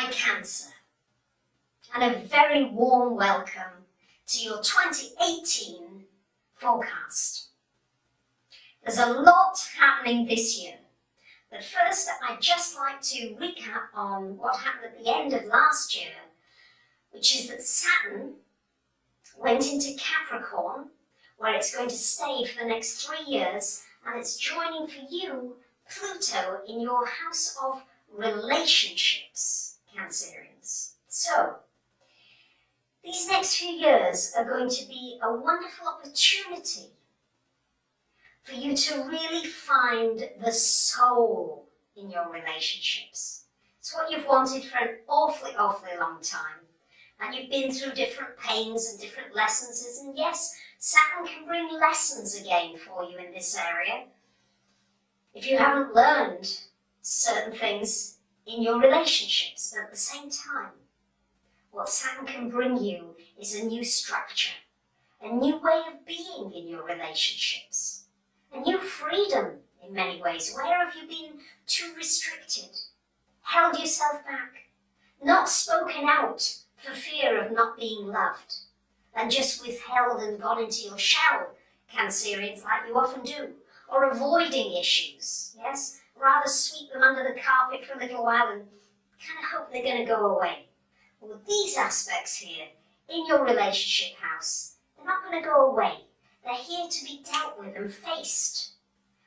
Hi Cancer, and a very warm welcome to your 2018 forecast. There's a lot happening this year, but first I'd just like to recap on what happened at the end of last year, which is that Saturn went into Capricorn, where it's going to stay for the next 3 years, and it's joining for you Pluto in your house of relationships, Cancerians. So, these next few years are going to be a wonderful opportunity for you to really find the soul in your relationships. It's what you've wanted for an awfully long time. And you've been through different pains and different lessons. And yes, Saturn can bring lessons again for you in this area. If you haven't learned certain things in your relationships, but at the same time, what Saturn can bring you is a new structure, a new way of being in your relationships, a new freedom in many ways. Where have you been too restricted, held yourself back, not spoken out for fear of not being loved, and just withheld and gone into your shell, Cancerians, like you often do, or avoiding issues, yes? Rather sweep them under the carpet for a little while and kind of hope they're going to go away. Well, these aspects here, in your relationship house, they're not going to go away. They're here to be dealt with and faced.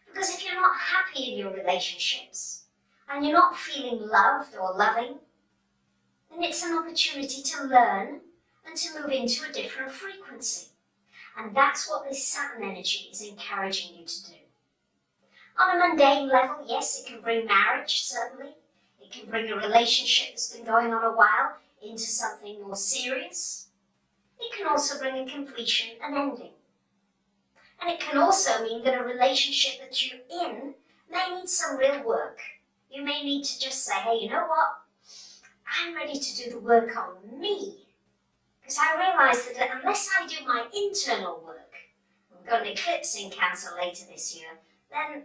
Because if you're not happy in your relationships, and you're not feeling loved or loving, then it's an opportunity to learn and to move into a different frequency. And that's what this Saturn energy is encouraging you to do. On a mundane level, yes, it can bring marriage, certainly. It can bring a relationship that's been going on a while into something more serious. It can also bring a completion, an ending. And it can also mean that a relationship that you're in may need some real work. You may need to just say, hey, you know what? I'm ready to do the work on me. Because I realise that unless I do my internal work, we've got an eclipse in Cancer later this year, then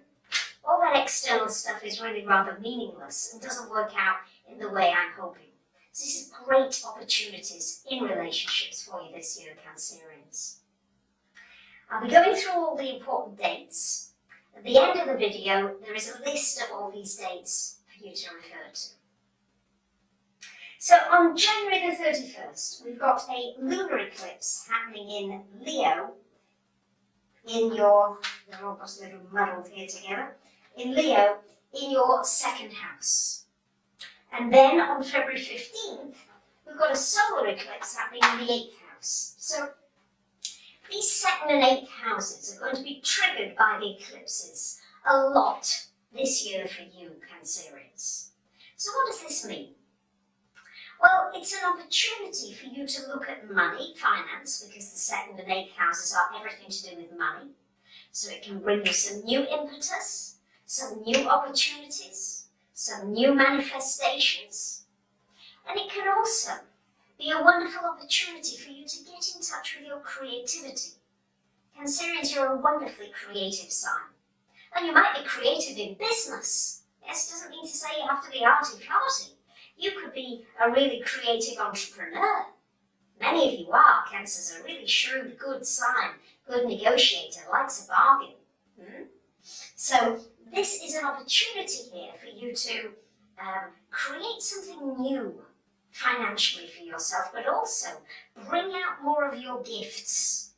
all that external stuff is really rather meaningless and doesn't work out in the way I'm hoping. So this is great opportunities in relationships for you this year, Cancerians. I'll be going through all the important dates. At the end of the video, there is a list of all these dates for you to refer to. So on January the 31st, we've got a lunar eclipse happening in Leo, in your, they're all got a little muddled here together, in Leo, in your second house. And then on February 15th, we've got a solar eclipse happening in the 8th house. So these second and 8th houses are going to be triggered by the eclipses a lot this year for you, Cancerians. So what does this mean? Well, it's an opportunity for you to look at money, finance, because the second and 8th houses are everything to do with money. So it can bring you some new impetus, some new opportunities, some new manifestations. And it can also be a wonderful opportunity for you to get in touch with your creativity. Cancerians, you're a wonderfully creative sign. And you might be creative in business. Yes, it doesn't mean to say you have to be arty-farty. You could be a really creative entrepreneur. Many of you are. Cancer's a really shrewd, good sign, good negotiator, likes a bargain. So this is an opportunity here for you to create something new financially for yourself, but also bring out more of your gifts.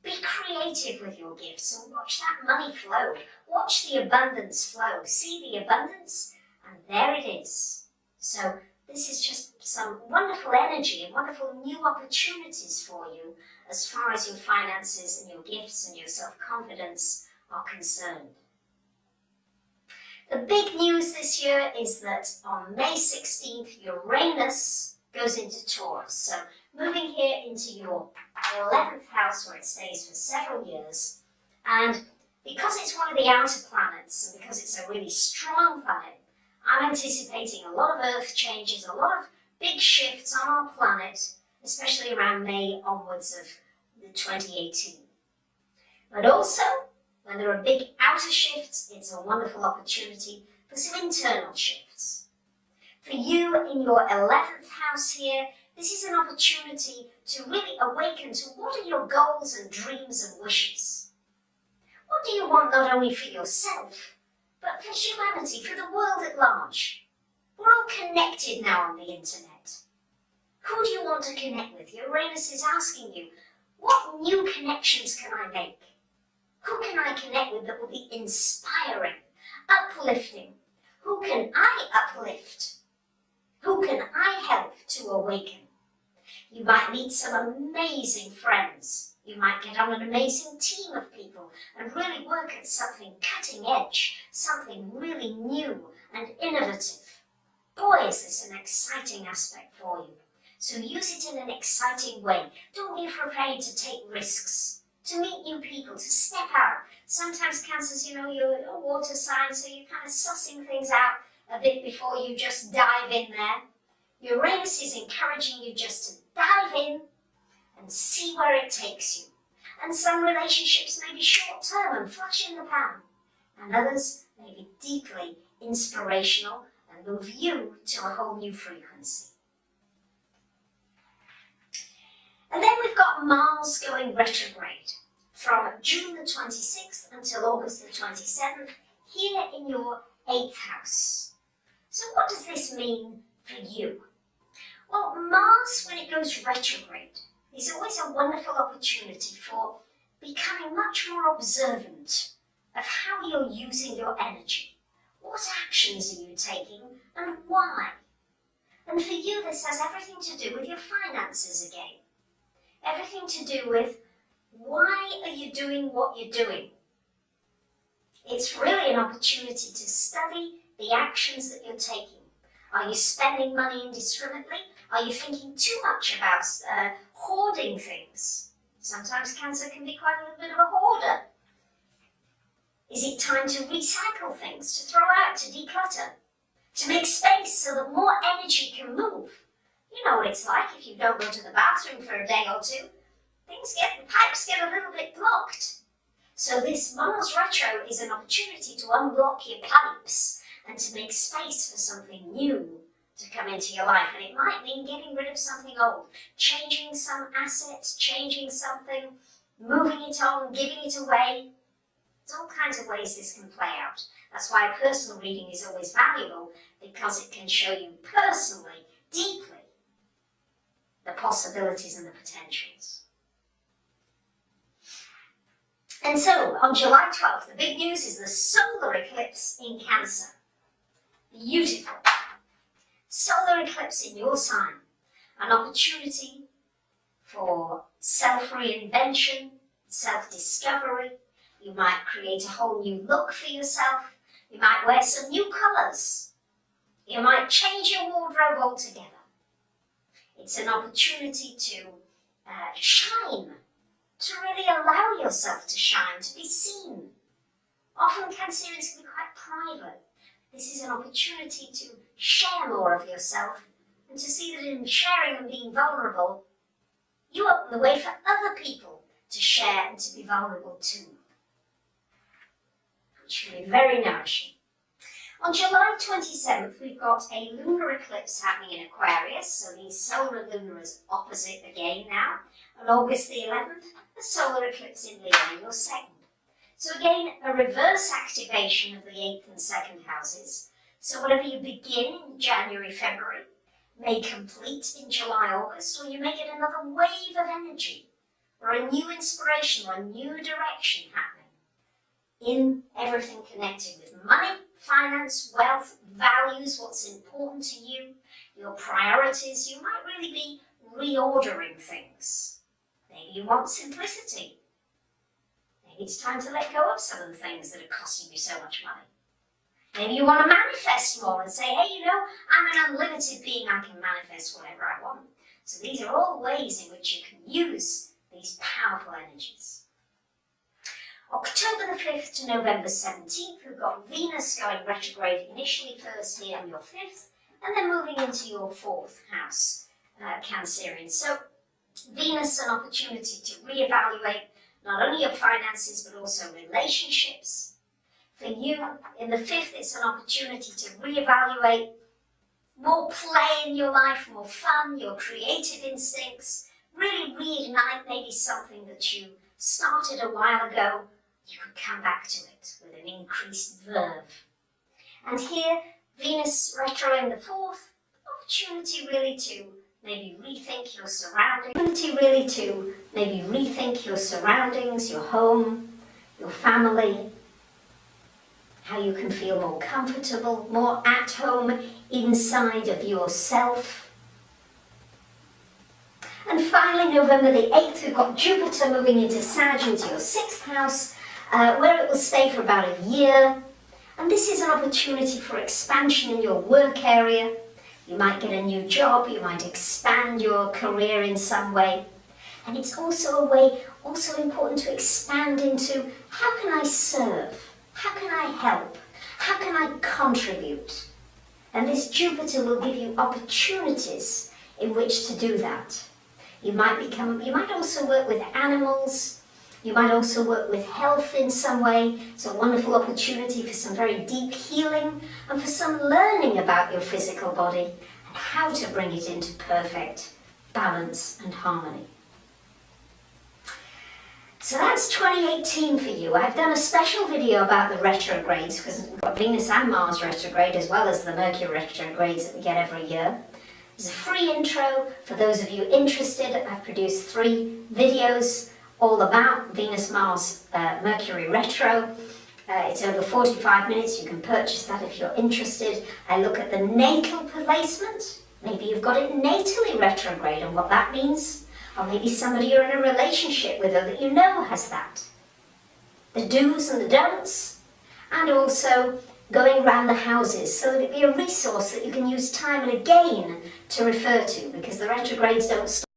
Be creative with your gifts and watch that money flow. Watch the abundance flow. See the abundance, and there it is. So this is just some wonderful energy and wonderful new opportunities for you as far as your finances and your gifts and your self-confidence are concerned. The big news this year is that on May 16th, Uranus goes into Taurus. So moving here into your 11th house where it stays for several years. And because it's one of the outer planets and because it's a really strong planet, I'm anticipating a lot of Earth changes, a lot of big shifts on our planet, especially around May onwards of 2018. But also, when there are big outer shifts, it's a wonderful opportunity for some internal shifts. For you in your 11th house here, this is an opportunity to really awaken to what are your goals and dreams and wishes. What do you want not only for yourself, but for humanity, for the world at large? We're all connected now on the internet. Who do you want to connect with? Uranus is asking you, what new connections can I make? Who can I connect with that will be inspiring, uplifting? Who can I uplift? Who can I help to awaken? You might meet some amazing friends. You might get on an amazing team of people and really work at something cutting edge, something really new and innovative. Boy, is this an exciting aspect for you. So use it in an exciting way. Don't be afraid to take risks, to meet new people, to step out. Sometimes Cancers, you're a water sign, so you're kind of sussing things out a bit before you just dive in there. Uranus is encouraging you just to dive in and see where it takes you. And some relationships may be short-term and flash in the pan, and others may be deeply inspirational and move you to a whole new frequency. And then we've got Mars going retrograde from June the 26th until August the 27th, here in your 8th house. So what does this mean for you? Well, Mars, when it goes retrograde, is always a wonderful opportunity for becoming much more observant of how you're using your energy. What actions are you taking and why? And for you, this has everything to do with your finances again. Everything to do with why are you doing what you're doing? It's really an opportunity to study the actions that you're taking. Are you spending money indiscriminately? Are you thinking too much about hoarding things? Sometimes Cancer can be quite a little bit of a hoarder. Is it time to recycle things, to throw out, to declutter, to make space so that more energy can move? You know what it's like if you don't go to the bathroom for a day or two. The pipes get a little bit blocked. So this Mars retro is an opportunity to unblock your pipes and to make space for something new to come into your life. And it might mean getting rid of something old, changing some assets, changing something, moving it on, giving it away. There's all kinds of ways this can play out. That's why a personal reading is always valuable, because it can show you personally, deeply, the possibilities and the potentials. And so, on July 12th, the big news is the solar eclipse in Cancer. Beautiful. Solar eclipse in your sign. An opportunity for self-reinvention, self-discovery. You might create a whole new look for yourself. You might wear some new colours. You might change your wardrobe altogether. It's an opportunity to shine, to really allow yourself to shine, to be seen. Often Cancerians can be quite private. This is an opportunity to share more of yourself and to see that in sharing and being vulnerable, you open the way for other people to share and to be vulnerable too, which can be very nourishing. On July 27th, we've got a lunar eclipse happening in Aquarius, so the solar lunar is opposite again now. On August the 11th, a solar eclipse in Leo in your second. So again, a reverse activation of the 8th and 2nd houses. So whatever you begin in January, February, may complete in July, August, or you may get another wave of energy, or a new inspiration, or a new direction happening in everything connected with money, finance, wealth, values, what's important to you, your priorities. You might really be reordering things. Maybe you want simplicity. Maybe it's time to let go of some of the things that are costing you so much money. Maybe you want to manifest more and say, hey, I'm an unlimited being, I can manifest whatever I want. So these are all ways in which you can use these powerful energies. October the 5th to November 17th, we've got Venus going retrograde initially first here in your 5th, and then moving into your 4th house, Cancerian. So Venus, an opportunity to reevaluate not only your finances, but also relationships. For you, in the 5th, it's an opportunity to reevaluate more play in your life, more fun, your creative instincts, really reignite maybe something that you started a while ago, you could come back to it with an increased verve. And here, Venus retro in the fourth, opportunity really to maybe rethink your surroundings, your home, your family, how you can feel more comfortable, more at home inside of yourself. And finally, November the 8th, we've got Jupiter moving into Sag, into your 6th house, where it will stay for about a year. And this is an opportunity for expansion in your work area. You might get a new job, you might expand your career in some way. And it's also important to expand into, how can I serve? How can I help? How can I contribute? And this Jupiter will give you opportunities in which to do that. You might also work with animals. You might also work with health in some way. It's a wonderful opportunity for some very deep healing and for some learning about your physical body and how to bring it into perfect balance and harmony. So that's 2018 for you. I've done a special video about the retrogrades because we've got Venus and Mars retrograde as well as the Mercury retrogrades that we get every year. There's a free intro for those of you interested. I've produced 3 videos all about Venus, Mars, Mercury retro. It's over 45 minutes. You can purchase that if you're interested. I look at the natal placement. Maybe you've got it natally retrograde and what that means. Or maybe somebody you're in a relationship with or that you know has that. The do's and the don'ts. And also going around the houses so that it be a resource that you can use time and again to refer to, because the retrogrades don't stop.